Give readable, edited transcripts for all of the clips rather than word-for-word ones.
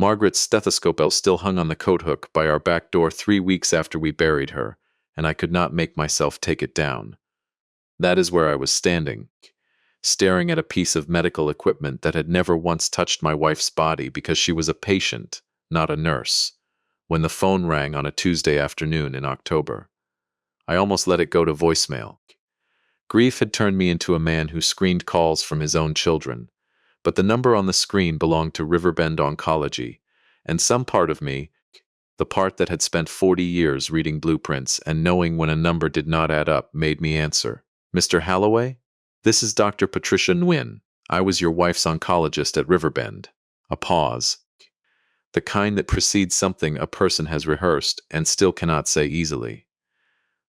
Margaret's stethoscope belt still hung on the coat hook by our back door 3 weeks after we buried her, and I could not make myself take it down. That is where I was standing, staring at a piece of medical equipment that had never once touched my wife's body because she was a patient, not a nurse, when the phone rang on a Tuesday afternoon in October. I almost let it go to voicemail. Grief had turned me into a man who screened calls from his own children, but the number on the screen belonged to Riverbend Oncology, and some part of me, the part that had spent 40 years reading blueprints and knowing when a number did not add up, made me answer. Mr. Halloway? This is Dr. Patricia Nguyen. I was your wife's oncologist at Riverbend. A pause. The kind that precedes something a person has rehearsed and still cannot say easily.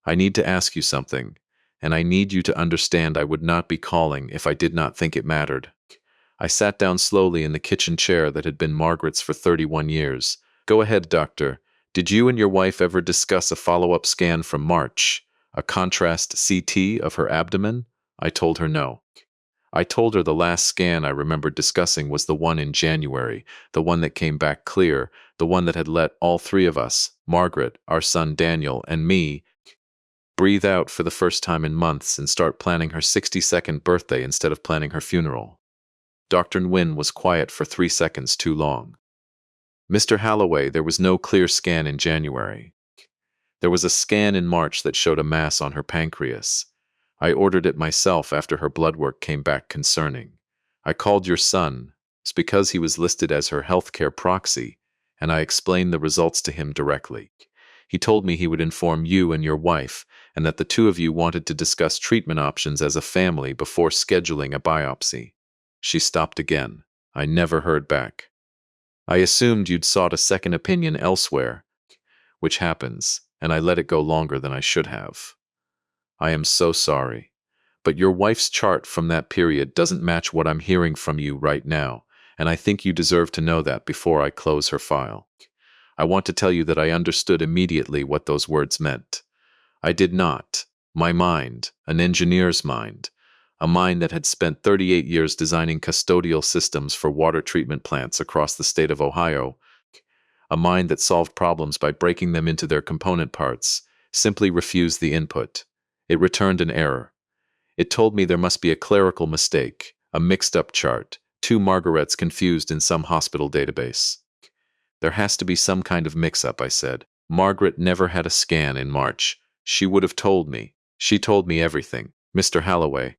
I need to ask you something, and I need you to understand I would not be calling if I did not think it mattered. I sat down slowly in the kitchen chair that had been Margaret's for 31 years. Go ahead, doctor. Did you and your wife ever discuss a follow-up scan from March? A contrast CT of her abdomen? I told her no. I told her the last scan I remembered discussing was the one in January, the one that came back clear, the one that had let all three of us, Margaret, our son Daniel, and me, breathe out for the first time in months and start planning her 62nd birthday instead of planning her funeral. Dr. Nguyen was quiet for 3 seconds too long. Mr. Halloway, there was no clear scan in January. There was a scan in March that showed a mass on her pancreas. I ordered it myself after her blood work came back concerning. I called your son. It's because he was listed as her healthcare proxy, and I explained the results to him directly. He told me he would inform you and your wife, and that the two of you wanted to discuss treatment options as a family before scheduling a biopsy. She stopped again. I never heard back. I assumed you'd sought a second opinion elsewhere, which happens, and I let it go longer than I should have. I am so sorry, but your wife's chart from that period doesn't match what I'm hearing from you right now, and I think you deserve to know that before I close her file. I want to tell you that I understood immediately what those words meant. I did not. My mind, an engineer's mind, a mind that had spent 38 years designing custodial systems for water treatment plants across the state of Ohio, a mind that solved problems by breaking them into their component parts, simply refused the input. It returned an error. It told me there must be a clerical mistake, a mixed-up chart, two Margarets confused in some hospital database. There has to be some kind of mix-up, I said. Margaret never had a scan in March. She would have told me. She told me everything. Mr. Halloway,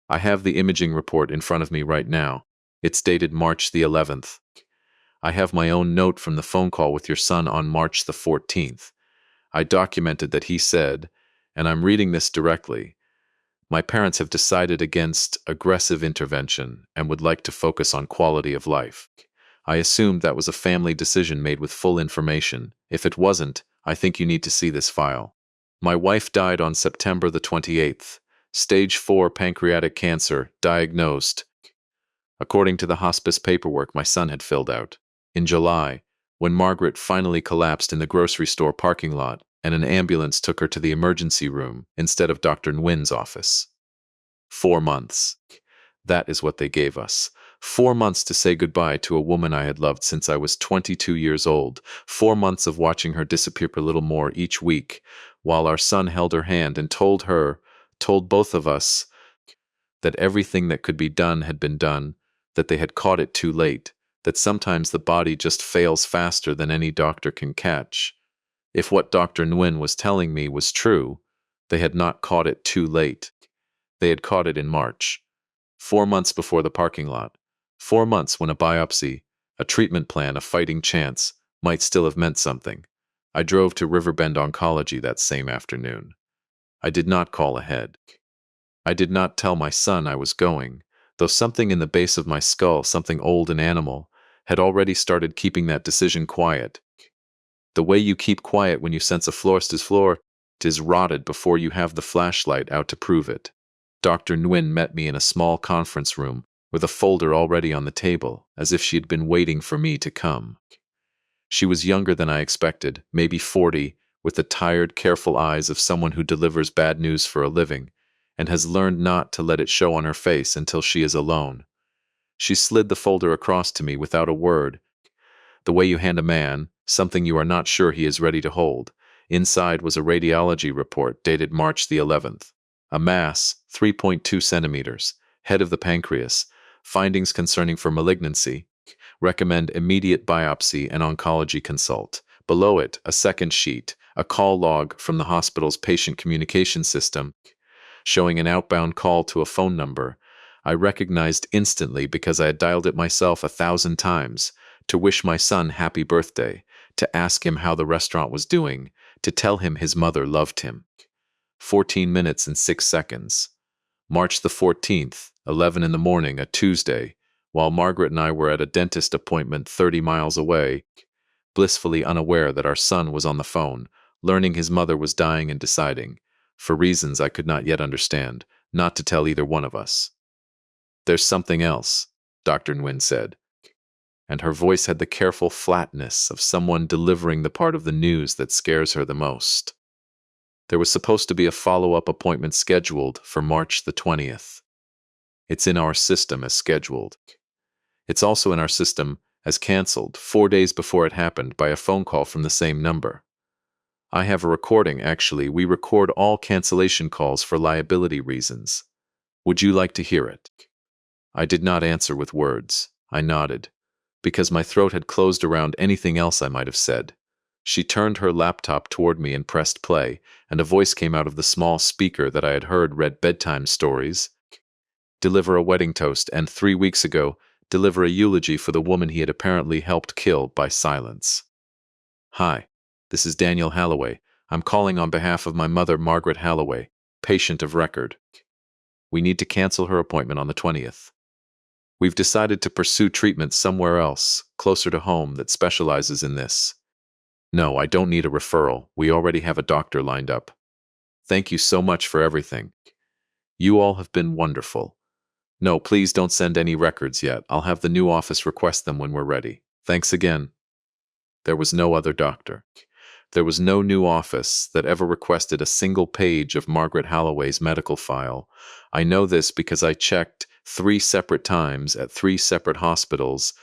I have the imaging report in front of me right now. It's dated March the 11th. I have my own note from the phone call with your son on March the 14th. I documented that he said, and I'm reading this directly, my parents have decided against aggressive intervention and would like to focus on quality of life. I assumed that was a family decision made with full information. If it wasn't, I think you need to see this file. My wife died on September the 28th. Stage 4 pancreatic cancer, diagnosed, according to the hospice paperwork my son had filled out. In July, when Margaret finally collapsed in the grocery store parking lot and an ambulance took her to the emergency room instead of Dr. Nguyen's office. 4 months. That is what they gave us. 4 months to say goodbye to a woman I had loved since I was 22 years old. 4 months of watching her disappear a little more each week, while our son held her hand and told both of us, that everything that could be done had been done, that they had caught it too late, that sometimes the body just fails faster than any doctor can catch. If what Dr. Nguyen was telling me was true, they had not caught it too late. They had caught it in March, 4 months before the parking lot, 4 months when a biopsy, a treatment plan, a fighting chance, might still have meant something. I drove to Riverbend Oncology that same afternoon. I did not call ahead. I did not tell my son I was going, though something in the base of my skull, something old and animal, had already started keeping that decision quiet. The way you keep quiet when you sense a floor is rotted before you have the flashlight out to prove it. Dr. Nguyen met me in a small conference room with a folder already on the table, as if she had been waiting for me to come. She was younger than I expected, maybe 40, with the tired, careful eyes of someone who delivers bad news for a living, and has learned not to let it show on her face until she is alone. She slid the folder across to me without a word, The way you hand a man something you are not sure he is ready to hold. Inside was a radiology report dated March the 11th. A mass, 3.2 centimeters, head of the pancreas, findings concerning for malignancy, recommend immediate biopsy and oncology consult. Below it, a second sheet, a call log from the hospital's patient communication system, showing an outbound call to a phone number I recognized instantly because I had dialed it myself 1,000 times, to wish my son happy birthday, to ask him how the restaurant was doing, to tell him his mother loved him. 14 minutes and 6 seconds. March the 14th, 11 in the morning, a Tuesday, while Margaret and I were at a dentist appointment 30 miles away, blissfully unaware that our son was on the phone, learning his mother was dying and deciding, for reasons I could not yet understand, not to tell either one of us. "There's something else," Dr. Nguyen said, and her voice had the careful flatness of someone delivering the part of the news that scares her the most. There was supposed to be a follow-up appointment scheduled for March the 20th. It's in our system as scheduled. It's also in our system as canceled 4 days before it happened by a phone call from the same number. I have a recording, actually. We record all cancellation calls for liability reasons. Would you like to hear it? I did not answer with words. I nodded, because my throat had closed around anything else I might have said. She turned her laptop toward me and pressed play, and a voice came out of the small speaker that I had heard read bedtime stories. Deliver a wedding toast, and 3 weeks ago, deliver a eulogy for the woman he had apparently helped kill by silence. "Hi, this is Daniel Halloway. I'm calling on behalf of my mother, Margaret Halloway, patient of record. We need to cancel her appointment on the 20th. We've decided to pursue treatment somewhere else, closer to home, that specializes in this. No, I don't need a referral. We already have a doctor lined up. Thank you so much for everything. You all have been wonderful. No, please don't send any records yet. I'll have the new office request them when we're ready. Thanks again." There was no other doctor. There was no new office that ever requested a single page of Margaret Halloway's medical file. I know this because I checked 3 separate times at 3 separate hospitals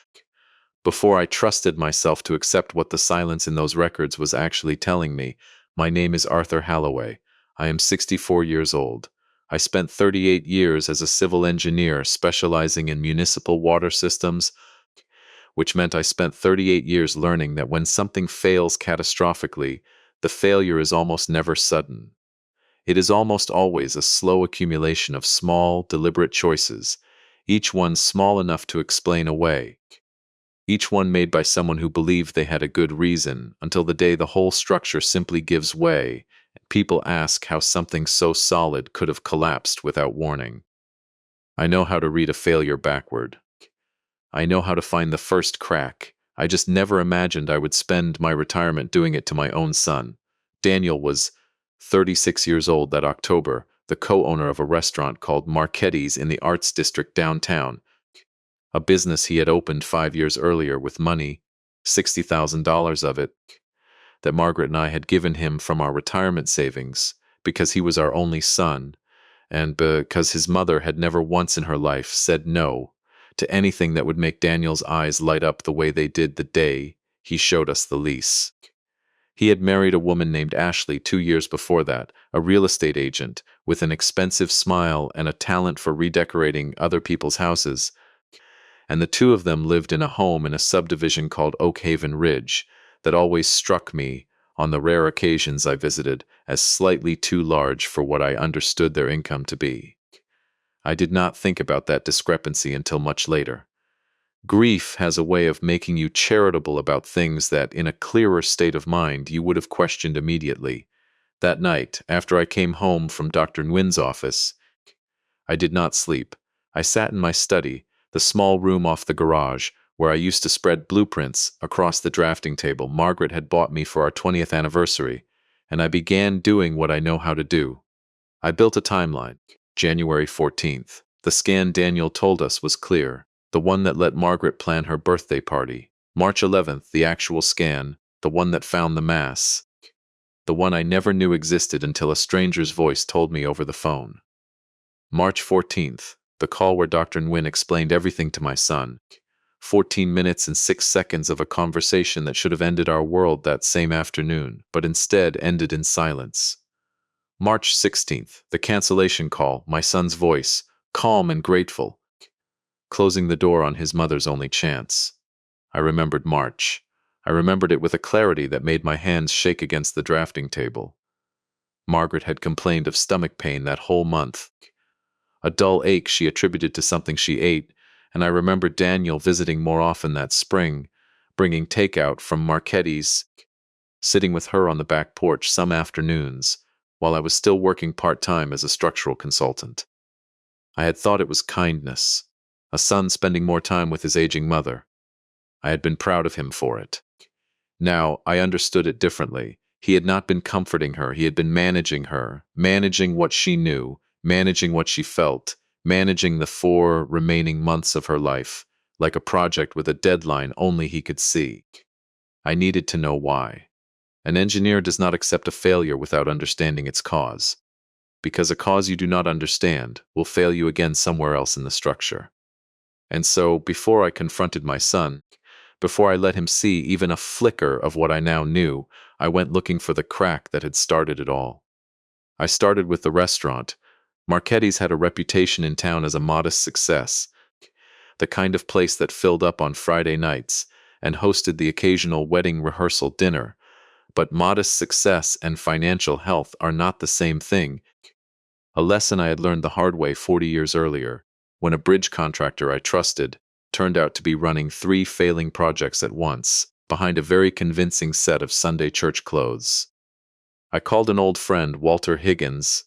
before I trusted myself to accept what the silence in those records was actually telling me. My name is Arthur Halloway. I am 64 years old. I spent 38 years as a civil engineer specializing in municipal water systems, which meant I spent 38 years learning that when something fails catastrophically, the failure is almost never sudden. It is almost always a slow accumulation of small, deliberate choices, each one small enough to explain away, each one made by someone who believed they had a good reason, until the day the whole structure simply gives way, and people ask how something so solid could have collapsed without warning. I know how to read a failure backward. I know how to find the first crack. I just never imagined I would spend my retirement doing it to my own son. Daniel was 36 years old that October, the co-owner of a restaurant called Marchetti's in the Arts District downtown, a business he had opened 5 years earlier with money, $60,000 of it, that Margaret and I had given him from our retirement savings because he was our only son, and because his mother had never once in her life said no to anything that would make Daniel's eyes light up the way they did the day he showed us the lease. He had married a woman named Ashley 2 years before that, a real estate agent with an expensive smile and a talent for redecorating other people's houses, and the two of them lived in a home in a subdivision called Oak Haven Ridge that always struck me, on the rare occasions I visited, as slightly too large for what I understood their income to be. I did not think about that discrepancy until much later. Grief has a way of making you charitable about things that, in a clearer state of mind, you would have questioned immediately. That night, after I came home from Dr. Nguyen's office, I did not sleep. I sat in my study, the small room off the garage, where I used to spread blueprints across the drafting table Margaret had bought me for our 20th anniversary, and I began doing what I know how to do. I built a timeline. January 14th. The scan Daniel told us was clear, the one that let Margaret plan her birthday party. March 11th, the actual scan, the one that found the mass, the one I never knew existed until a stranger's voice told me over the phone. March 14th, the call where Dr. Nguyen explained everything to my son. 14 minutes and 6 seconds of a conversation that should have ended our world that same afternoon, but instead ended in silence. March 16th, the cancellation call, my son's voice, calm and grateful, closing the door on his mother's only chance. I remembered March. I remembered it with a clarity that made my hands shake against the drafting table. Margaret had complained of stomach pain that whole month. A dull ache she attributed to something she ate, and I remembered Daniel visiting more often that spring, bringing takeout from Marchetti's, sitting with her on the back porch some afternoons, while I was still working part-time as a structural consultant. I had thought it was kindness, a son spending more time with his aging mother. I had been proud of him for it. Now, I understood it differently. He had not been comforting her, he had been managing her, managing what she knew, managing what she felt, managing the 4 remaining months of her life, like a project with a deadline only he could see. I needed to know why. An engineer does not accept a failure without understanding its cause, because a cause you do not understand will fail you again somewhere else in the structure. And so, before I confronted my son, before I let him see even a flicker of what I now knew, I went looking for the crack that had started it all. I started with the restaurant. Marchetti's had a reputation in town as a modest success, the kind of place that filled up on Friday nights and hosted the occasional wedding rehearsal dinner. But modest success and financial health are not the same thing. A lesson I had learned the hard way 40 years earlier, when a bridge contractor I trusted turned out to be running 3 failing projects at once, behind a very convincing set of Sunday church clothes. I called an old friend, Walter Higgins,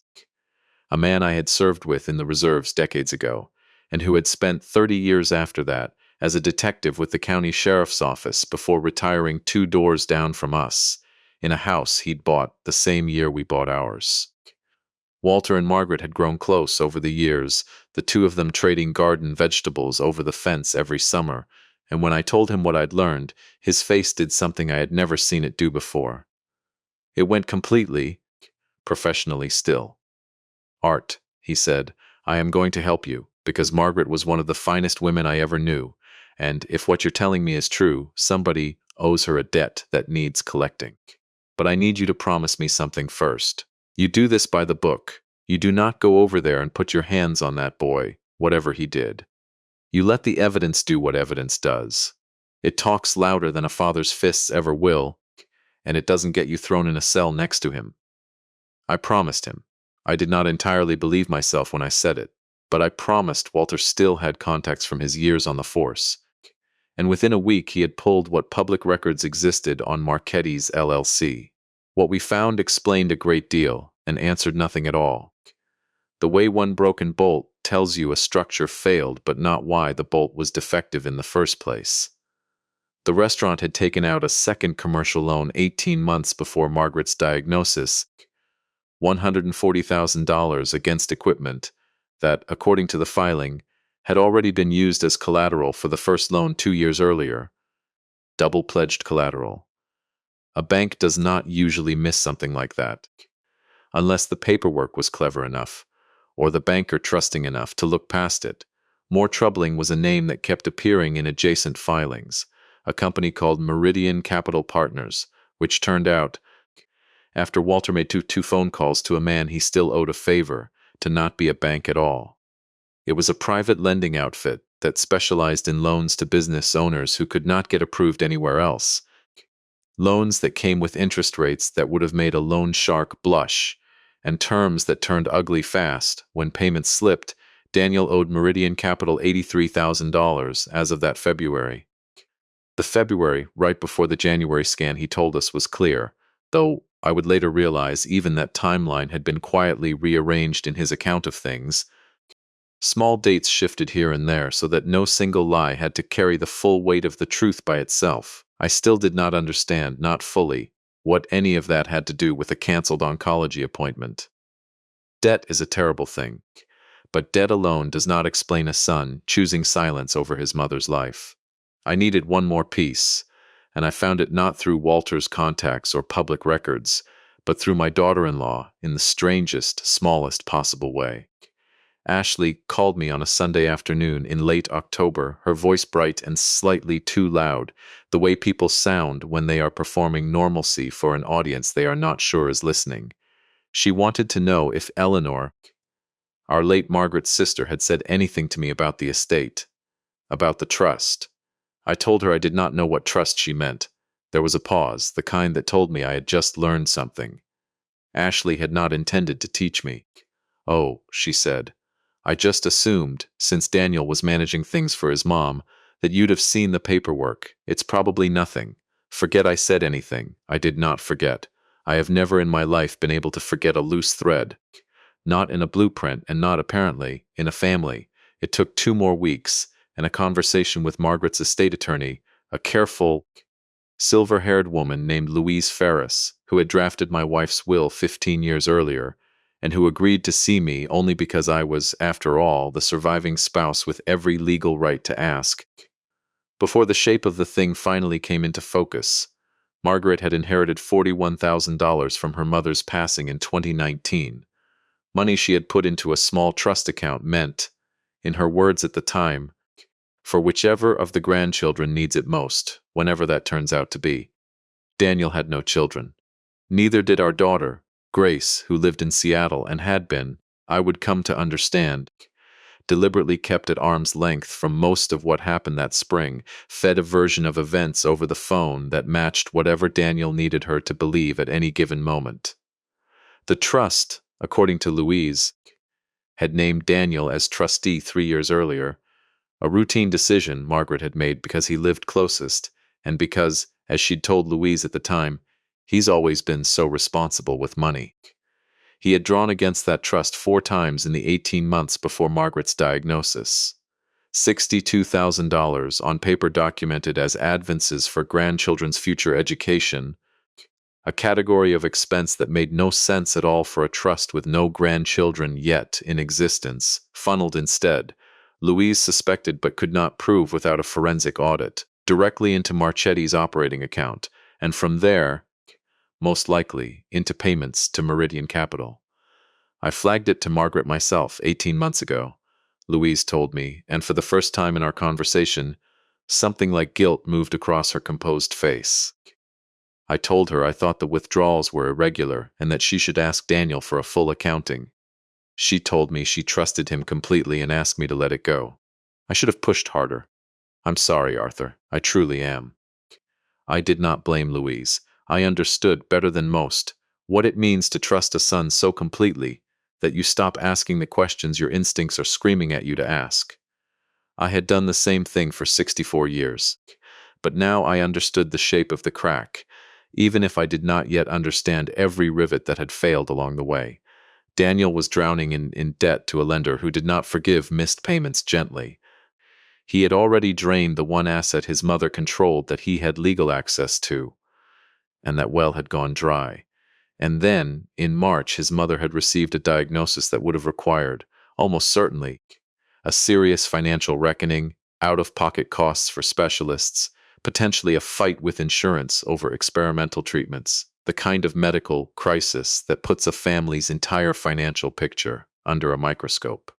a man I had served with in the reserves decades ago, and who had spent 30 years after that as a detective with the county sheriff's office before retiring 2 doors down from us, in a house he'd bought the same year we bought ours. Walter and Margaret had grown close over the years, the 2 of them trading garden vegetables over the fence every summer, and when I told him what I'd learned, his face did something I had never seen it do before. It went completely, professionally still. Art, he said, I am going to help you, because Margaret was one of the finest women I ever knew, and if what you're telling me is true, somebody owes her a debt that needs collecting. But I need you to promise me something first. You do this by the book. You do not go over there and put your hands on that boy, whatever he did. You let the evidence do what evidence does. It talks louder than a father's fists ever will, and it doesn't get you thrown in a cell next to him. I promised him. I did not entirely believe myself when I said it, but I promised Walter still had contacts from his years on the force. And within a week he had pulled what public records existed on Marchetti's LLC. What we found explained a great deal and answered nothing at all. The way one broken bolt tells you a structure failed, but not why the bolt was defective in the first place. The restaurant had taken out a second commercial loan 18 months before Margaret's diagnosis, $140,000 against equipment that, according to the filing, had already been used as collateral for the first loan 2 years earlier. Double-pledged collateral. A bank does not usually miss something like that, unless the paperwork was clever enough, or the banker trusting enough to look past it. More troubling was a name that kept appearing in adjacent filings, a company called Meridian Capital Partners, which turned out, after Walter made two phone calls to a man he still owed a favor, to not be a bank at all. It was a private lending outfit that specialized in loans to business owners who could not get approved anywhere else. Loans that came with interest rates that would have made a loan shark blush, and terms that turned ugly fast. When payments slipped, Daniel owed Meridian Capital $83,000 as of that February. The February, right before the January scan he told us was clear, though I would later realize even that timeline had been quietly rearranged in his account of things. Small dates shifted here and there so that no single lie had to carry the full weight of the truth by itself. I still did not understand, not fully, what any of that had to do with a canceled oncology appointment. Debt is a terrible thing, but debt alone does not explain a son choosing silence over his mother's life. I needed one more piece, and I found it not through Walter's contacts or public records, but through my daughter-in-law in the strangest, smallest possible way. Ashley called me on a Sunday afternoon in late October, her voice bright and slightly too loud, the way people sound when they are performing normalcy for an audience they are not sure is listening. She wanted to know if Eleanor, our late Margaret's sister, had said anything to me about the estate, about the trust. I told her I did not know what trust she meant. There was a pause, the kind that told me I had just learned something. Ashley had not intended to teach me. "Oh," she said, "I just assumed, since Daniel was managing things for his mom, that you'd have seen the paperwork. It's probably nothing. Forget I said anything. I did not forget. I have never in my life been able to forget a loose thread. Not in a blueprint, and not, apparently, in a family. It took 2 more weeks, and a conversation with Margaret's estate attorney, a careful, silver-haired woman named Louise Ferris, who had drafted my wife's will 15 years earlier, and who agreed to see me only because I was, after all, the surviving spouse with every legal right to ask. Before the shape of the thing finally came into focus, Margaret had inherited $41,000 from her mother's passing in 2019. Money she had put into a small trust account meant, in her words at the time, for whichever of the grandchildren needs it most, whenever that turns out to be. Daniel had no children. Neither did our daughter, Grace, who lived in Seattle and had been, I would come to understand, deliberately kept at arm's length from most of what happened that spring, fed a version of events over the phone that matched whatever Daniel needed her to believe at any given moment. The trust, according to Louise, had named Daniel as trustee 3 years earlier, a routine decision Margaret had made because he lived closest, and because, as she'd told Louise at the time, he's always been so responsible with money. He had drawn against that trust 4 times in the 18 months before Margaret's diagnosis. $62,000 on paper documented as advances for grandchildren's future education, a category of expense that made no sense at all for a trust with no grandchildren yet in existence, funneled instead, Louise suspected but could not prove without a forensic audit, directly into Marchetti's operating account, and from there, most likely, into payments to Meridian Capital. I flagged it to Margaret myself 18 months ago, Louise told me, and for the first time in our conversation, something like guilt moved across her composed face. I told her I thought the withdrawals were irregular and that she should ask Daniel for a full accounting. She told me she trusted him completely and asked me to let it go. I should have pushed harder. I'm sorry, Arthur. I truly am. I did not blame Louise. I understood better than most what it means to trust a son so completely that you stop asking the questions your instincts are screaming at you to ask. I had done the same thing for 64 years, but now I understood the shape of the crack, even if I did not yet understand every rivet that had failed along the way. Daniel was drowning in debt to a lender who did not forgive missed payments gently. He had already drained the one asset his mother controlled that he had legal access to, and that well had gone dry. And then, in March, his mother had received a diagnosis that would have required, almost certainly, a serious financial reckoning, out-of-pocket costs for specialists, potentially a fight with insurance over experimental treatments, the kind of medical crisis that puts a family's entire financial picture under a microscope.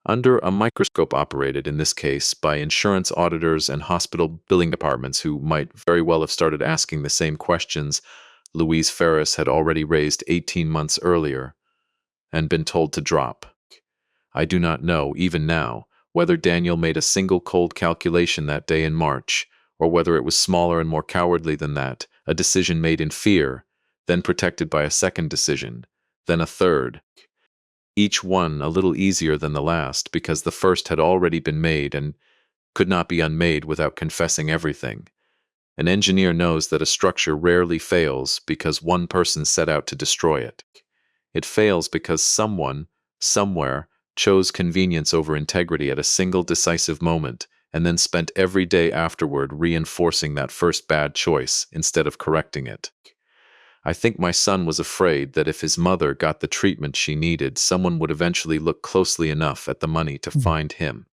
Under a microscope operated, in this case, by insurance auditors and hospital billing departments who might very well have started asking the same questions Louise Ferris had already raised 18 months earlier and been told to drop. I do not know, even now, whether Daniel made a single cold calculation that day in March, or whether it was smaller and more cowardly than that, a decision made in fear, then protected by a second decision, then a third, each one a little easier than the last because the first had already been made and could not be unmade without confessing everything. An engineer knows that a structure rarely fails because one person set out to destroy it. It fails because someone, somewhere, chose convenience over integrity at a single decisive moment and then spent every day afterward reinforcing that first bad choice instead of correcting it. I think my son was afraid that if his mother got the treatment she needed, someone would eventually look closely enough at the money to find him.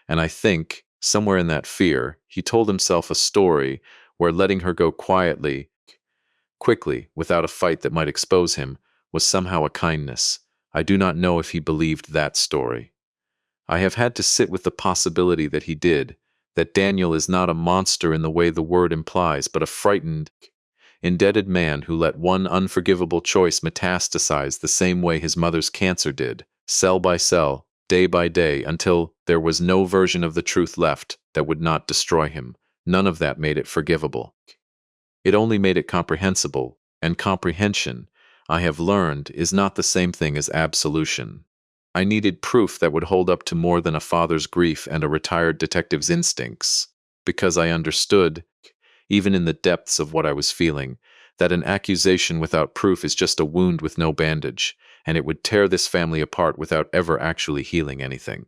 And I think, somewhere in that fear, he told himself a story where letting her go quietly, quickly, without a fight that might expose him, was somehow a kindness, I do not know if he believed that story. I have had to sit with the possibility that he did, that Daniel is not a monster in the way the word implies, but a frightened, indebted man who let one unforgivable choice metastasize the same way his mother's cancer did, cell by cell, day by day, until there was no version of the truth left that would not destroy him. None of that made it forgivable. It only made it comprehensible, and comprehension, I have learned, is not the same thing as absolution. I needed proof that would hold up to more than a father's grief and a retired detective's instincts, because I understood, even in the depths of what I was feeling, that an accusation without proof is just a wound with no bandage, and it would tear this family apart without ever actually healing anything.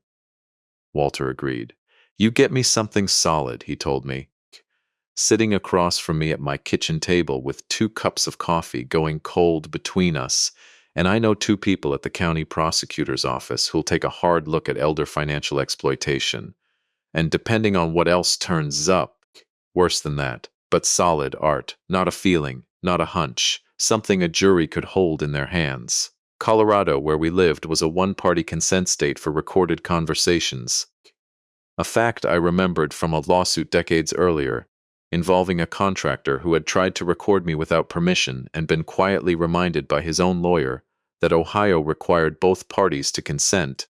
Walter agreed. You get me something solid, he told me, sitting across from me at my kitchen table with 2 cups of coffee going cold between us, and I know 2 people at the county prosecutor's office who'll take a hard look at elder financial exploitation. And depending on what else turns up, worse than that, but solid art, not a feeling, not a hunch, something a jury could hold in their hands. Colorado, where we lived, was a one-party consent state for recorded conversations. A fact I remembered from a lawsuit decades earlier, involving a contractor who had tried to record me without permission and been quietly reminded by his own lawyer that Ohio required both parties to consent,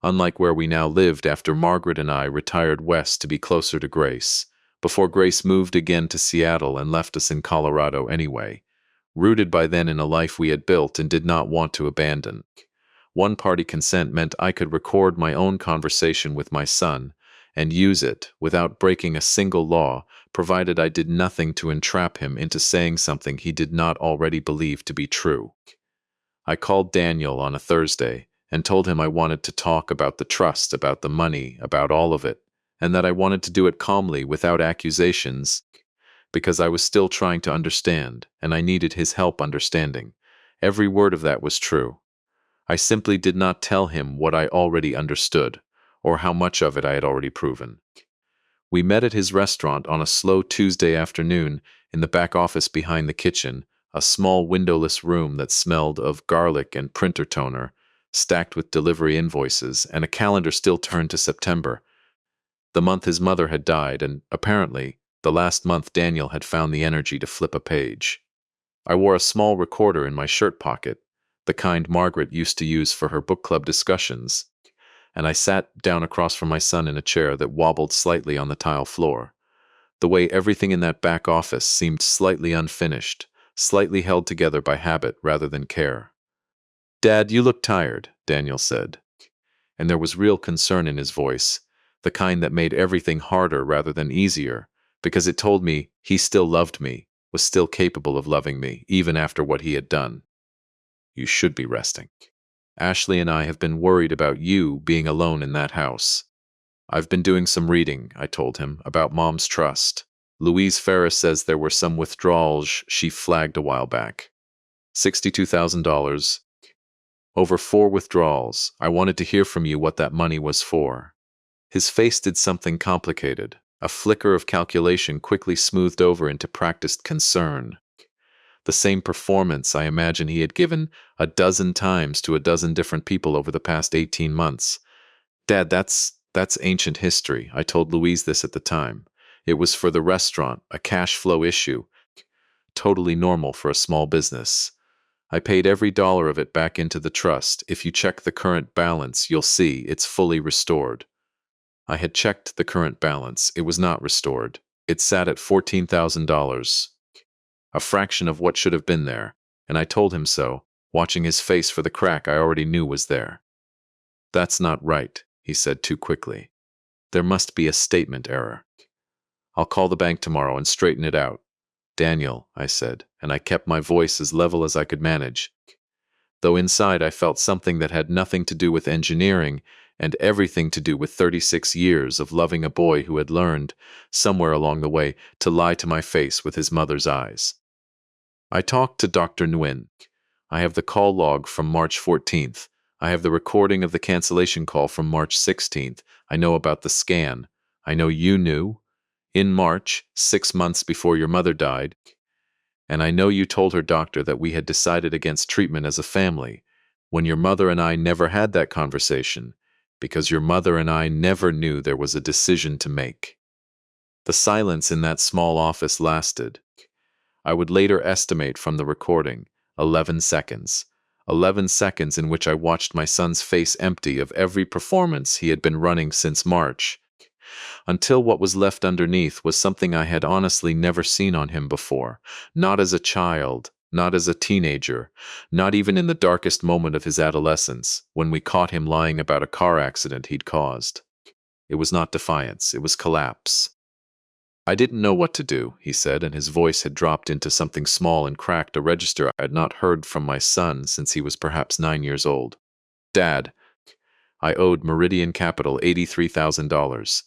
unlike where we now lived after Margaret and I retired west to be closer to Grace, before Grace moved again to Seattle and left us in Colorado anyway, rooted by then in a life we had built and did not want to abandon. One-party consent meant I could record my own conversation with my son and use it without breaking a single law, provided I did nothing to entrap him into saying something he did not already believe to be true. I called Daniel on a Thursday and told him I wanted to talk about the trust, about the money, about all of it, and that I wanted to do it calmly without accusations, because I was still trying to understand, and I needed his help understanding. Every word of that was true. I simply did not tell him what I already understood, or how much of it I had already proven. We met at his restaurant on a slow Tuesday afternoon in the back office behind the kitchen, a small windowless room that smelled of garlic and printer toner, stacked with delivery invoices, and a calendar still turned to September, the month his mother had died, and, apparently, the last month Daniel had found the energy to flip a page. I wore a small recorder in my shirt pocket, the kind Margaret used to use for her book club discussions, and I sat down across from my son in a chair that wobbled slightly on the tile floor. The way everything in that back office seemed slightly unfinished, slightly held together by habit rather than care. "Dad, you look tired," Daniel said, and there was real concern in his voice, the kind that made everything harder rather than easier, because it told me he still loved me, was still capable of loving me, even after what he had done. "You should be resting. Ashley and I have been worried about you being alone in that house. I've been doing some reading," I told him, "about Mom's trust. Louise Ferris says there were some withdrawals she flagged a while back. $62,000. Over 4 withdrawals. I wanted to hear from you what that money was for." His face did something complicated. A flicker of calculation quickly smoothed over into practiced concern. The same performance I imagine he had given a dozen times to a dozen different people over the past 18 months. "Dad, that's ancient history." I told Louise this at the time. "It was for the restaurant, a cash flow issue. Totally normal for a small business. I paid every dollar of it back into the trust. If you check the current balance, you'll see it's fully restored." I had checked the current balance. It was not restored. It sat at $14,000, a fraction of what should have been there, and I told him so, watching his face for the crack I already knew was there. "That's not right," he said too quickly. "There must be a statement error. I'll call the bank tomorrow and straighten it out." "Daniel," I said, and I kept my voice as level as I could manage, though inside I felt something that had nothing to do with engineering and everything to do with 36 years of loving a boy who had learned, somewhere along the way, to lie to my face with his mother's eyes. "I talked to Dr. Nguyen. I have the call log from March 14th. I have the recording of the cancellation call from March 16th. I know about the scan. I know you knew. In March, 6 months before your mother died. And I know you told her doctor that we had decided against treatment as a family. when your mother and I never had that conversation, because your mother and I never knew there was a decision to make. The silence in that small office lasted, I would later estimate from the recording, 11 seconds. 11 seconds in which I watched my son's face empty of every performance he had been running since March, until what was left underneath was something I had honestly never seen on him before, not as a child, not as a teenager, not even in the darkest moment of his adolescence, when we caught him lying about a car accident he'd caused. It was not defiance, it was collapse. I didn't know what to do, he said, and his voice had dropped into something small and cracked, a register I had not heard from my son since he was perhaps 9 years old. Dad, I owed Meridian Capital $83,000.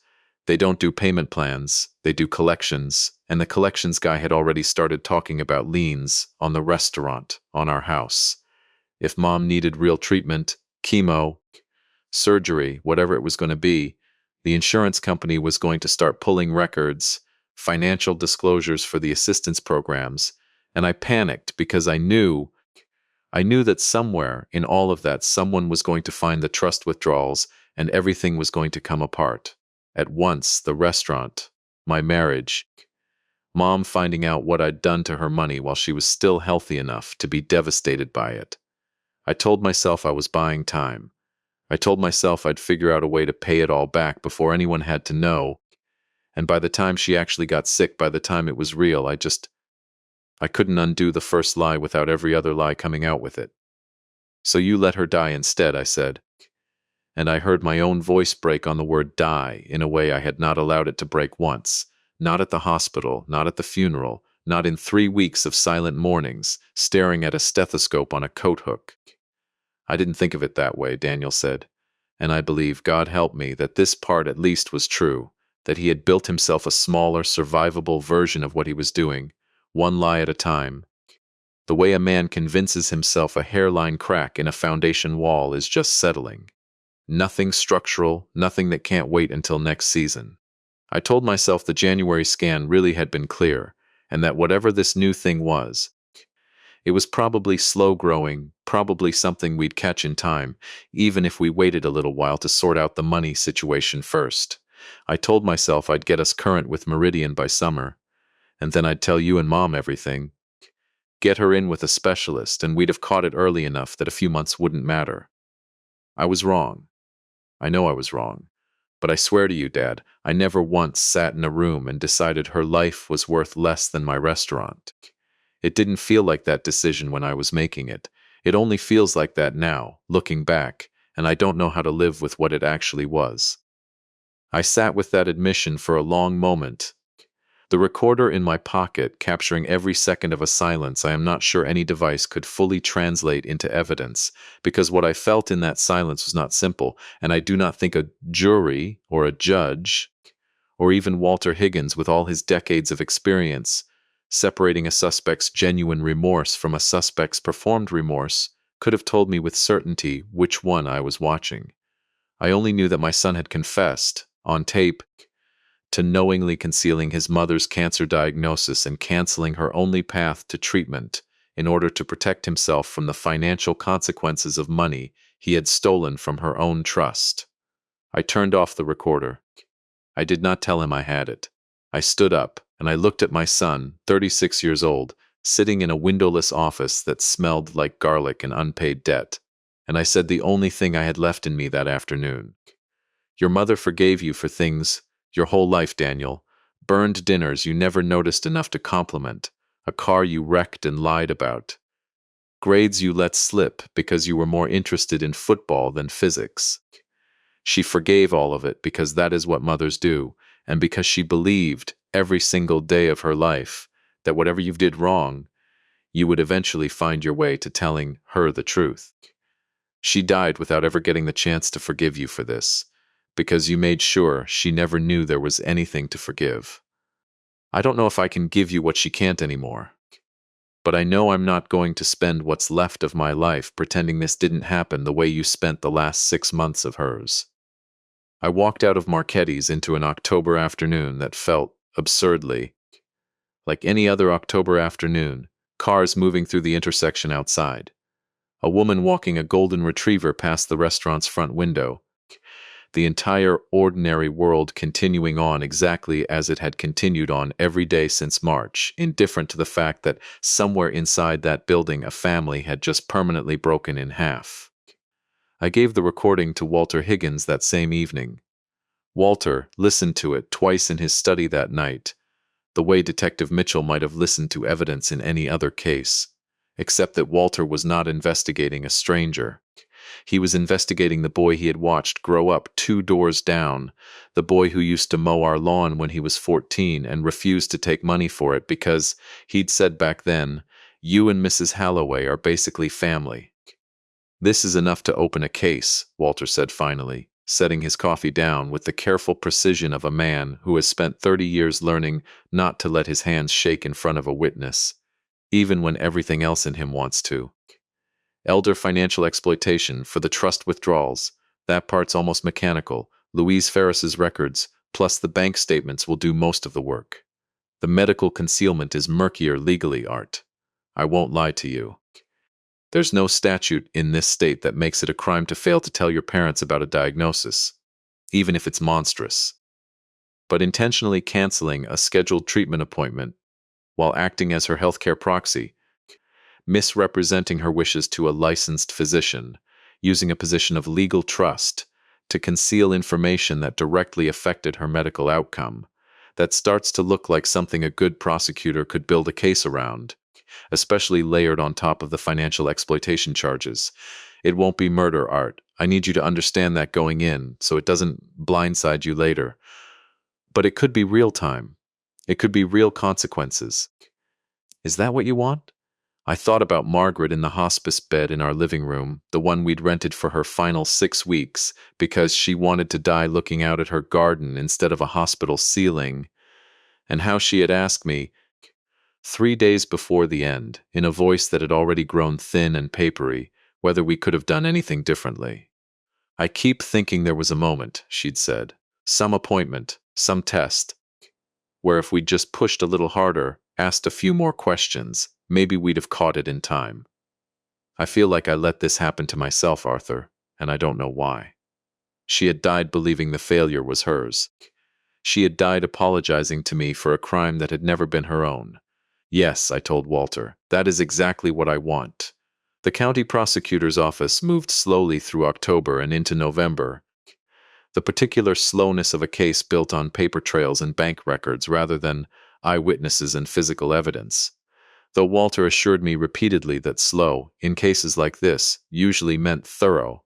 They don't do payment plans, they do collections, and the collections guy had already started talking about liens on the restaurant, on our house. If Mom needed real treatment, chemo, surgery, whatever it was going to be, the insurance company was going to start pulling records, financial disclosures for the assistance programs, and I panicked because I knew that somewhere in all of that someone was going to find the trust withdrawals and everything was going to come apart. At once, the restaurant, my marriage, Mom finding out what I'd done to her money while she was still healthy enough to be devastated by it. I told myself I was buying time. I told myself I'd figure out a way to pay it all back before anyone had to know, and by the time she actually got sick, by the time it was real, I couldn't undo the first lie without every other lie coming out with it. So you let her die instead, I said. And I heard my own voice break on the word die in a way I had not allowed it to break once. Not at the hospital, not at the funeral, not in 3 weeks of silent mornings, staring at a stethoscope on a coat hook. I didn't think of it that way, Daniel said. And I believe, God help me, that this part at least was true, that he had built himself a smaller, survivable version of what he was doing, one lie at a time. The way a man convinces himself a hairline crack in a foundation wall is just settling. Nothing structural, nothing that can't wait until next season. I told myself the January scan really had been clear, and that whatever this new thing was, it was probably slow-growing, probably something we'd catch in time, even if we waited a little while to sort out the money situation first. I told myself I'd get us current with Meridian by summer, and then I'd tell you and Mom everything. Get her in with a specialist, and we'd have caught it early enough that a few months wouldn't matter. I was wrong. I know I was wrong. But I swear to you, Dad, I never once sat in a room and decided her life was worth less than my restaurant. It didn't feel like that decision when I was making it. It only feels like that now, looking back, and I don't know how to live with what it actually was. I sat with that admission for a long moment, the recorder in my pocket capturing every second of a silence I am not sure any device could fully translate into evidence, because what I felt in that silence was not simple, and I do not think a jury or a judge, or even Walter Higgins with all his decades of experience, separating a suspect's genuine remorse from a suspect's performed remorse, could have told me with certainty which one I was watching. I only knew that my son had confessed, on tape, to knowingly concealing his mother's cancer diagnosis and canceling her only path to treatment in order to protect himself from the financial consequences of money he had stolen from her own trust. I turned off the recorder. I did not tell him I had it. I stood up, and I looked at my son, 36 years old, sitting in a windowless office that smelled like garlic and unpaid debt, and I said the only thing I had left in me that afternoon. Your mother forgave you for things your whole life, Daniel. Burned dinners you never noticed enough to compliment, a car you wrecked and lied about, grades you let slip because you were more interested in football than physics. She forgave all of it because that is what mothers do, and because she believed every single day of her life that whatever you did wrong, you would eventually find your way to telling her the truth. She died without ever getting the chance to forgive you for this, because you made sure she never knew there was anything to forgive. I don't know if I can give you what she can't anymore, but I know I'm not going to spend what's left of my life pretending this didn't happen the way you spent the last 6 months of hers. I walked out of Marchetti's into an October afternoon that felt, absurdly, like any other October afternoon, cars moving through the intersection outside. A woman walking a golden retriever past the restaurant's front window. The entire ordinary world continuing on exactly as it had continued on every day since March, indifferent to the fact that somewhere inside that building a family had just permanently broken in half. I gave the recording to Walter Higgins that same evening. Walter listened to it twice in his study that night, the way Detective Mitchell might have listened to evidence in any other case, except that Walter was not investigating a stranger. He was investigating the boy he had watched grow up 2 doors down, the boy who used to mow our lawn when he was 14 and refused to take money for it because he'd said back then, "You and Mrs. Halloway are basically family." "This is enough to open a case," Walter said finally, setting his coffee down with the careful precision of a man who has spent 30 years learning not to let his hands shake in front of a witness, even when everything else in him wants to. Elder financial exploitation for the trust withdrawals. That part's almost mechanical. Louise Ferris's records, plus the bank statements, will do most of the work. The medical concealment is murkier legally, Art. I won't lie to you. There's no statute in this state that makes it a crime to fail to tell your parents about a diagnosis, even if it's monstrous. But intentionally canceling a scheduled treatment appointment while acting as her healthcare proxy, misrepresenting her wishes to a licensed physician, using a position of legal trust to conceal information that directly affected her medical outcome, that starts to look like something a good prosecutor could build a case around, especially layered on top of the financial exploitation charges. It won't be murder, Art. I need you to understand that going in, so it doesn't blindside you later. But it could be real time. It could be real consequences. Is that what you want? I thought about Margaret in the hospice bed in our living room, the one we'd rented for her final 6 weeks because she wanted to die looking out at her garden instead of a hospital ceiling, and how she had asked me, 3 days before the end, in a voice that had already grown thin and papery, whether we could have done anything differently. "I keep thinking there was a moment," she'd said, "some appointment, some test, where if we'd just pushed a little harder, asked a few more questions, maybe we'd have caught it in time. I feel like I let this happen to myself, Arthur, and I don't know why." She had died believing the failure was hers. She had died apologizing to me for a crime that had never been her own. "Yes," I told Walter, "that is exactly what I want." The county prosecutor's office moved slowly through October and into November. The particular slowness of a case built on paper trails and bank records rather than eyewitnesses and physical evidence. Though Walter assured me repeatedly that slow, in cases like this, usually meant thorough.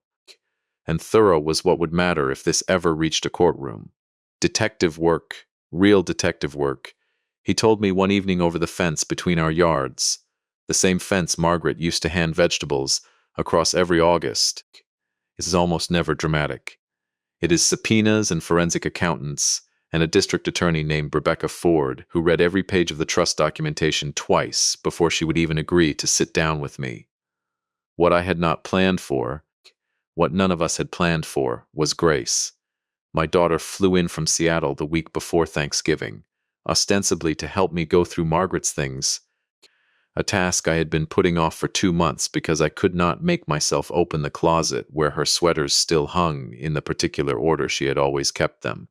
And thorough was what would matter if this ever reached a courtroom. Detective work, real detective work. He told me one evening over the fence between our yards, the same fence Margaret used to hand vegetables across every August. It is almost never dramatic. It is subpoenas and forensic accountants, and a district attorney named Rebecca Ford, who read every page of the trust documentation twice before she would even agree to sit down with me. What I had not planned for, what none of us had planned for, was Grace. My daughter flew in from Seattle the week before Thanksgiving, ostensibly to help me go through Margaret's things, a task I had been putting off for 2 months because I could not make myself open the closet where her sweaters still hung in the particular order she had always kept them.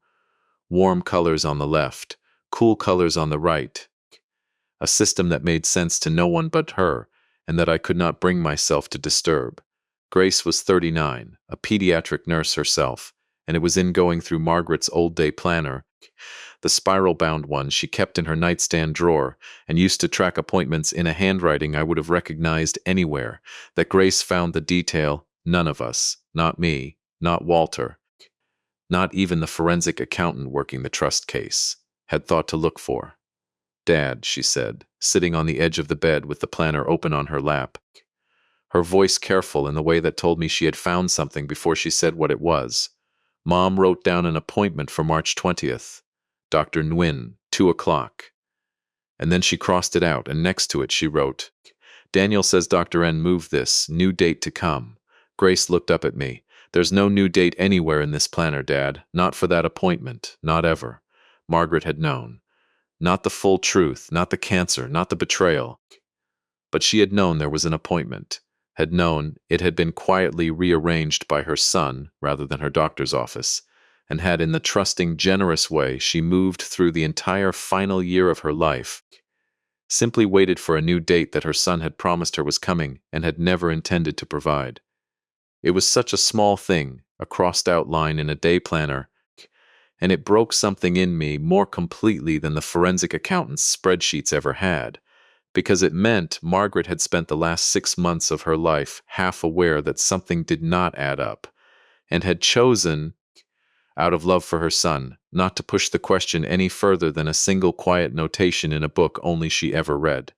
Warm colors on the left, cool colors on the right. A system that made sense to no one but her, and that I could not bring myself to disturb. Grace was 39, a pediatric nurse herself, and it was in going through Margaret's old-day planner, the spiral-bound one she kept in her nightstand drawer and used to track appointments in a handwriting I would have recognized anywhere, that Grace found the detail none of us, not me, not Walter, not even the forensic accountant working the trust case, had thought to look for. "Dad," she said, sitting on the edge of the bed with the planner open on her lap, her voice careful in the way that told me she had found something before she said what it was. "Mom wrote down an appointment for March 20th. Dr. Nguyen, 2 o'clock. And then she crossed it out, and next to it she wrote, Daniel says Dr. N moved this, new date to come." Grace looked up at me. "There's no new date anywhere in this planner, Dad. Not for that appointment. Not ever." Margaret had known. Not the full truth, not the cancer, not the betrayal. But she had known there was an appointment. had known it had been quietly rearranged by her son rather than her doctor's office, and had, in the trusting, generous way she moved through the entire final year of her life, simply waited for a new date that her son had promised her was coming and had never intended to provide. It was such a small thing, a crossed-out line in a day planner, and it broke something in me more completely than the forensic accountant's spreadsheets ever had, because it meant Margaret had spent the last 6 months of her life half aware that something did not add up, and had chosen, out of love for her son, not to push the question any further than a single quiet notation in a book only she ever read.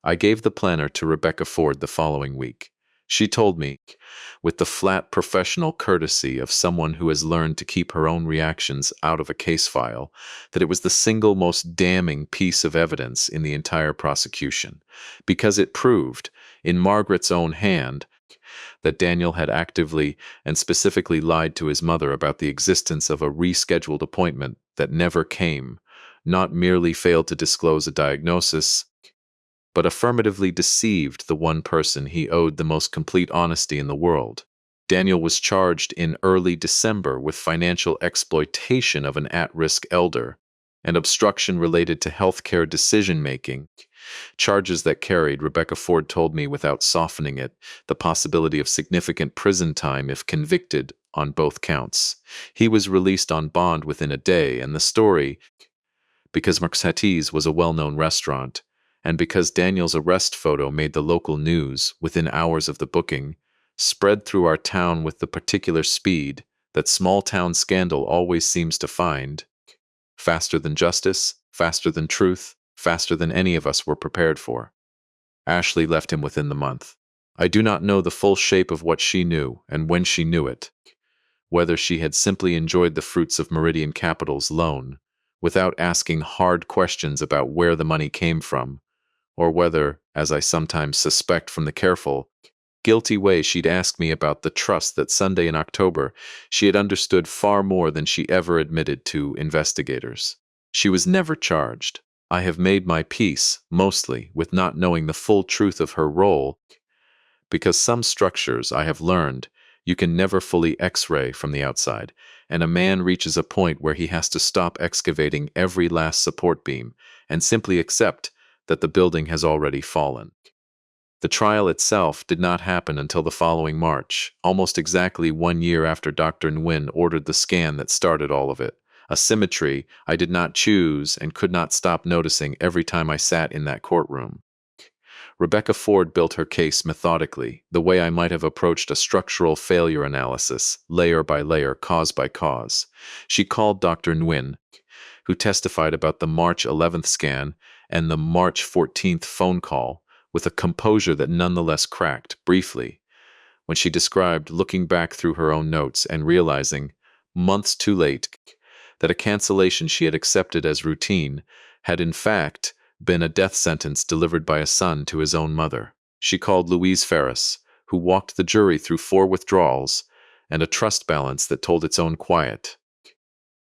I gave the planner to Rebecca Ford the following week. She told me, with the flat professional courtesy of someone who has learned to keep her own reactions out of a case file, that it was the single most damning piece of evidence in the entire prosecution, because it proved, in Margaret's own hand, that Daniel had actively and specifically lied to his mother about the existence of a rescheduled appointment that never came, not merely failed to disclose a diagnosis, but affirmatively deceived the one person he owed the most complete honesty in the world. Daniel was charged in early December with financial exploitation of an at-risk elder and obstruction related to healthcare decision-making, charges that carried, Rebecca Ford told me without softening it, the possibility of significant prison time if convicted on both counts. He was released on bond within a day, and the story, because Marxetti's was a well-known restaurant, and because Daniel's arrest photo made the local news within hours of the booking, spread through our town with the particular speed that small-town scandal always seems to find, faster than justice, faster than truth, faster than any of us were prepared for. Ashley left him within the month. I do not know the full shape of what she knew and when she knew it, whether she had simply enjoyed the fruits of Meridian Capital's loan, without asking hard questions about where the money came from, or whether, as I sometimes suspect from the careful, guilty way she'd ask me about the trust that Sunday in October she had understood far more than she ever admitted to investigators. She was never charged. I have made my peace, mostly, with not knowing the full truth of her role, because some structures, I have learned, you can never fully X-ray from the outside, and a man reaches a point where he has to stop excavating every last support beam and simply accept that the building has already fallen. The trial itself did not happen until the following March, almost exactly 1 year after Dr. Nguyen ordered the scan that started all of it, a symmetry I did not choose and could not stop noticing every time I sat in that courtroom. Rebecca Ford built her case methodically, the way I might have approached a structural failure analysis, layer by layer, cause by cause. She called Dr. Nguyen, who testified about the March 11th scan and the March 14th phone call, with a composure that nonetheless cracked, briefly, when she described looking back through her own notes and realizing, months too late, that a cancellation she had accepted as routine had in fact been a death sentence delivered by a son to his own mother. She called Louise Ferris, who walked the jury through 4 withdrawals and a trust balance that told its own quiet,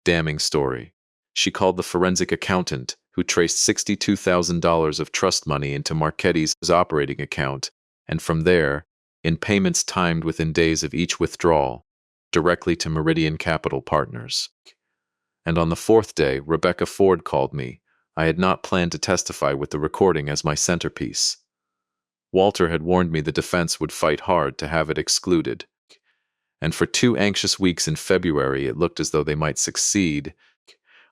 damning story. She called the forensic accountant, who traced $62,000 of trust money into Marchetti's operating account, and from there, in payments timed within days of each withdrawal, directly to Meridian Capital Partners. And on the 4th day, Rebecca Ford called me. I had not planned to testify with the recording as my centerpiece. Walter had warned me the defense would fight hard to have it excluded, and for 2 anxious weeks in February it looked as though they might succeed,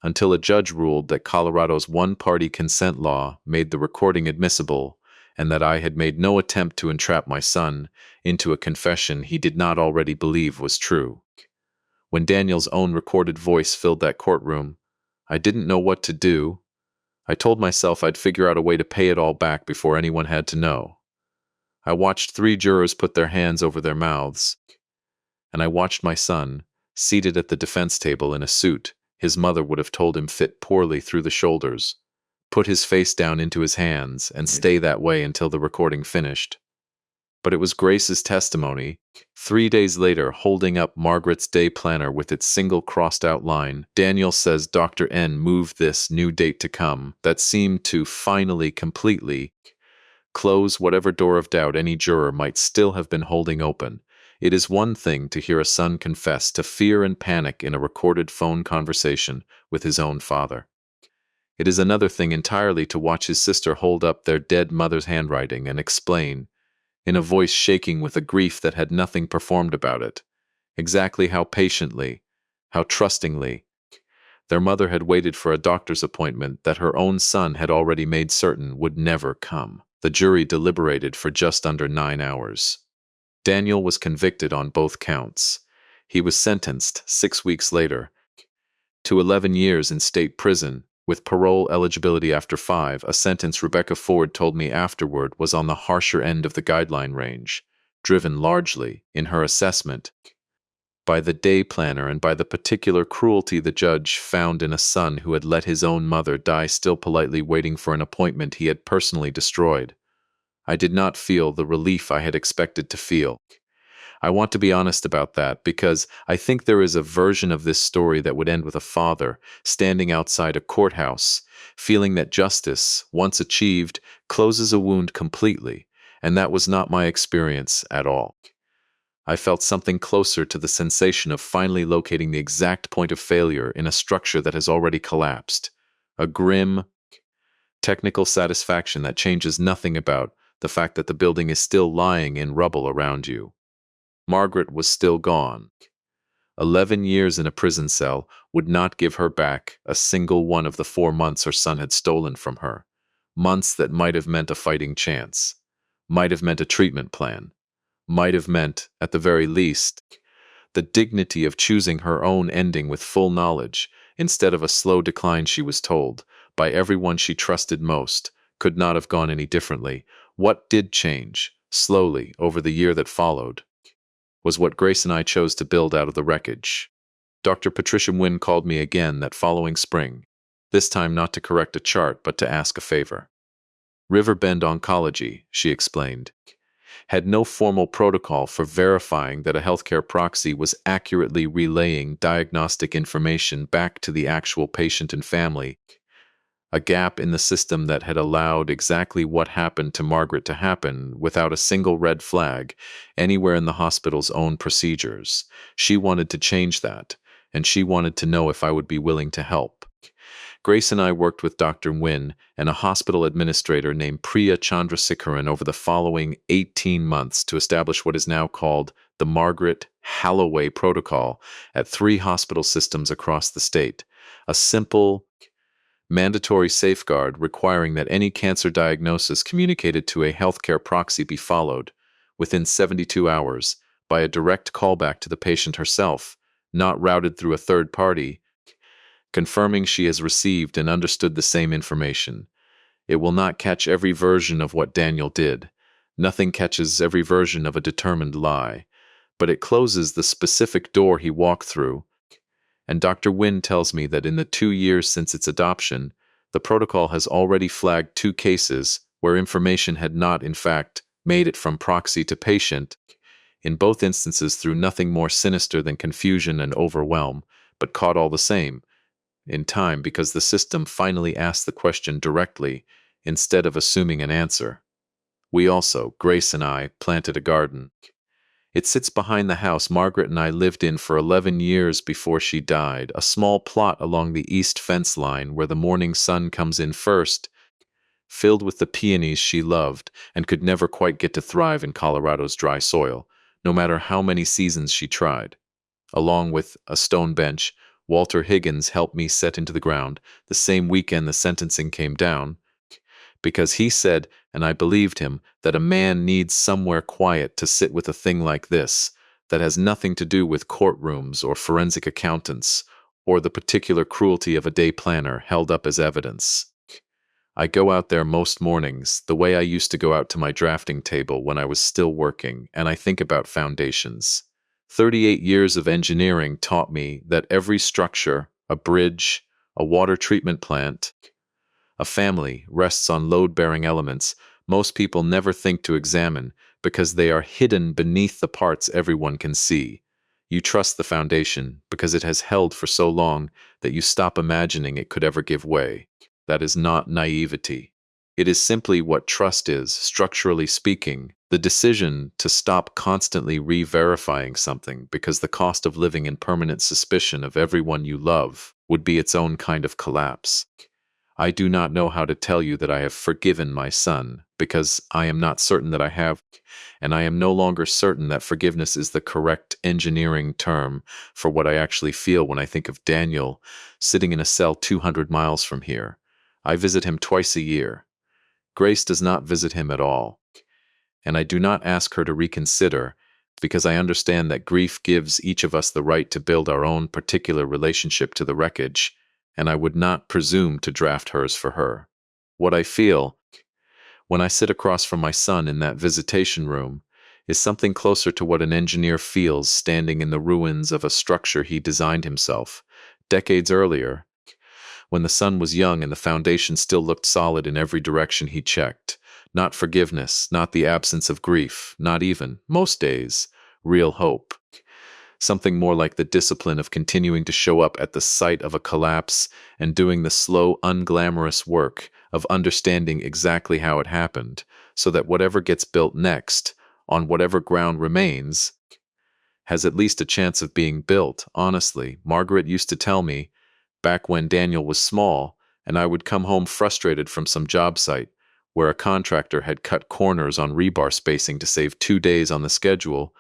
until a judge ruled that Colorado's one-party consent law made the recording admissible, and that I had made no attempt to entrap my son into a confession he did not already believe was true. When Daniel's own recorded voice filled that courtroom, I didn't know what to do. I told myself I'd figure out a way to pay it all back before anyone had to know. I watched 3 jurors put their hands over their mouths, and I watched my son, seated at the defense table in a suit his mother would have told him fit poorly through the shoulders, put his face down into his hands and stay that way until the recording finished. But it was Grace's testimony, 3 days later, holding up Margaret's day planner with its single crossed-out line, Daniel says Dr. N moved this new date to come, that seemed to finally, completely close whatever door of doubt any juror might still have been holding open. It is one thing to hear a son confess to fear and panic in a recorded phone conversation with his own father. It is another thing entirely to watch his sister hold up their dead mother's handwriting and explain, in a voice shaking with a grief that had nothing performed about it, exactly how patiently, how trustingly, their mother had waited for a doctor's appointment that her own son had already made certain would never come. The jury deliberated for just under 9 hours. Daniel was convicted on both counts. He was sentenced 6 weeks later to 11 years in state prison, with parole eligibility after 5, a sentence Rebecca Ford told me afterward was on the harsher end of the guideline range, driven largely, in her assessment, by the day planner and by the particular cruelty the judge found in a son who had let his own mother die still politely waiting for an appointment he had personally destroyed. I did not feel the relief I had expected to feel. I want to be honest about that because I think there is a version of this story that would end with a father standing outside a courthouse, feeling that justice, once achieved, closes a wound completely, and that was not my experience at all. I felt something closer to the sensation of finally locating the exact point of failure in a structure that has already collapsed. A grim, technical satisfaction that changes nothing about the fact that the building is still lying in rubble around you. Margaret was still gone. 11 years in a prison cell would not give her back a single one of the 4 months her son had stolen from her. Months that might have meant a fighting chance, might have meant a treatment plan, might have meant, at the very least, the dignity of choosing her own ending with full knowledge, instead of a slow decline she was told, by everyone she trusted most, could not have gone any differently. What did change, slowly, over the year that followed, was what Grace and I chose to build out of the wreckage. Dr. Patricia Nguyen called me again that following spring, this time not to correct a chart but to ask a favor. Riverbend Oncology, she explained, had no formal protocol for verifying that a healthcare proxy was accurately relaying diagnostic information back to the actual patient and family, a gap in the system that had allowed exactly what happened to Margaret to happen without a single red flag anywhere in the hospital's own procedures. She wanted to change that, and she wanted to know if I would be willing to help. Grace and I worked with Dr. Nguyen and a hospital administrator named Priya Chandrasekharan over the following 18 months to establish what is now called the Margaret Holloway Protocol at 3 hospital systems across the state. A simple, mandatory safeguard requiring that any cancer diagnosis communicated to a healthcare proxy be followed within 72 hours by a direct callback to the patient herself, not routed through a third party, confirming she has received and understood the same information. It will not catch every version of what Daniel did. Nothing catches every version of a determined lie, but it closes the specific door he walked through. And Dr. Nguyen tells me that in the 2 years since its adoption, the protocol has already flagged 2 cases where information had not, in fact, made it from proxy to patient, in both instances through nothing more sinister than confusion and overwhelm, but caught all the same, in time because the system finally asked the question directly instead of assuming an answer. We also, Grace and I, planted a garden. It sits behind the house Margaret and I lived in for 11 years before she died, a small plot along the east fence line where the morning sun comes in first, filled with the peonies she loved and could never quite get to thrive in Colorado's dry soil, no matter how many seasons she tried. Along with a stone bench, Walter Higgins helped me set into the ground the same weekend the sentencing came down, because he said, and I believed him, that a man needs somewhere quiet to sit with a thing like this, that has nothing to do with courtrooms or forensic accountants, or the particular cruelty of a day planner held up as evidence. I go out there most mornings, the way I used to go out to my drafting table when I was still working, and I think about foundations. 38 years of engineering taught me that every structure, a bridge, a water treatment plant, a family, rests on load-bearing elements most people never think to examine because they are hidden beneath the parts everyone can see. You trust the foundation because it has held for so long that you stop imagining it could ever give way. That is not naivety. It is simply what trust is, structurally speaking, the decision to stop constantly re-verifying something because the cost of living in permanent suspicion of everyone you love would be its own kind of collapse. I do not know how to tell you that I have forgiven my son, because I am not certain that I have, and I am no longer certain that forgiveness is the correct engineering term for what I actually feel when I think of Daniel sitting in a cell 200 miles from here. I visit him twice a year. Grace does not visit him at all, and I do not ask her to reconsider, because I understand that grief gives each of us the right to build our own particular relationship to the wreckage, and I would not presume to draft hers for her. What I feel, when I sit across from my son in that visitation room, is something closer to what an engineer feels standing in the ruins of a structure he designed himself, decades earlier, when the son was young and the foundation still looked solid in every direction he checked. Not forgiveness, not the absence of grief, not even, most days, real hope. Something more like the discipline of continuing to show up at the site of a collapse and doing the slow, unglamorous work of understanding exactly how it happened, so that whatever gets built next, on whatever ground remains, has at least a chance of being built. Honestly, Margaret used to tell me, back when Daniel was small, and I would come home frustrated from some job site, where a contractor had cut corners on rebar spacing to save 2 days on the schedule,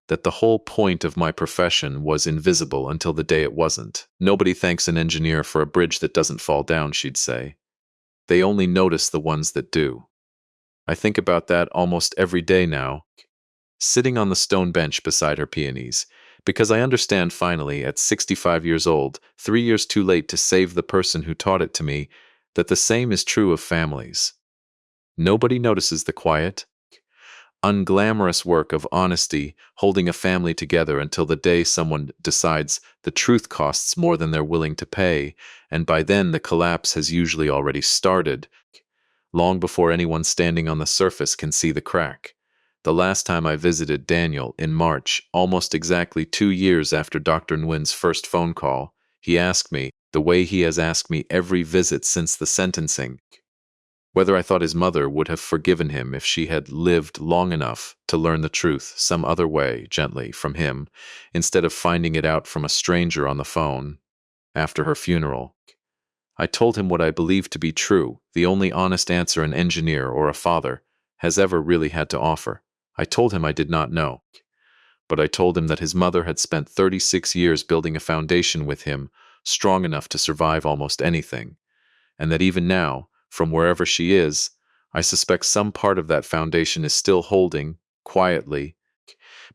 that the whole point of my profession was invisible until the day it wasn't. Nobody thanks an engineer for a bridge that doesn't fall down, she'd say. They only notice the ones that do. I think about that almost every day now, sitting on the stone bench beside her peonies, because I understand finally, at 65 years old, 3 years too late to save the person who taught it to me, that the same is true of families. Nobody notices the quiet, unglamorous work of honesty holding a family together until the day someone decides the truth costs more than they're willing to pay, and by then the collapse has usually already started, long before anyone standing on the surface can see the crack. The last time I visited Daniel, in March, almost exactly 2 years after Dr. Nguyen's first phone call, he asked me, the way he has asked me every visit since the sentencing, whether I thought his mother would have forgiven him if she had lived long enough to learn the truth some other way, gently, from him, instead of finding it out from a stranger on the phone after her funeral. I told him what I believed to be true, the only honest answer an engineer or a father has ever really had to offer. I told him I did not know, but I told him that his mother had spent 36 years building a foundation with him strong enough to survive almost anything, and that even now, from wherever she is, I suspect some part of that foundation is still holding, quietly,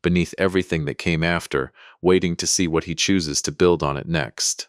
beneath everything that came after, waiting to see what he chooses to build on it next.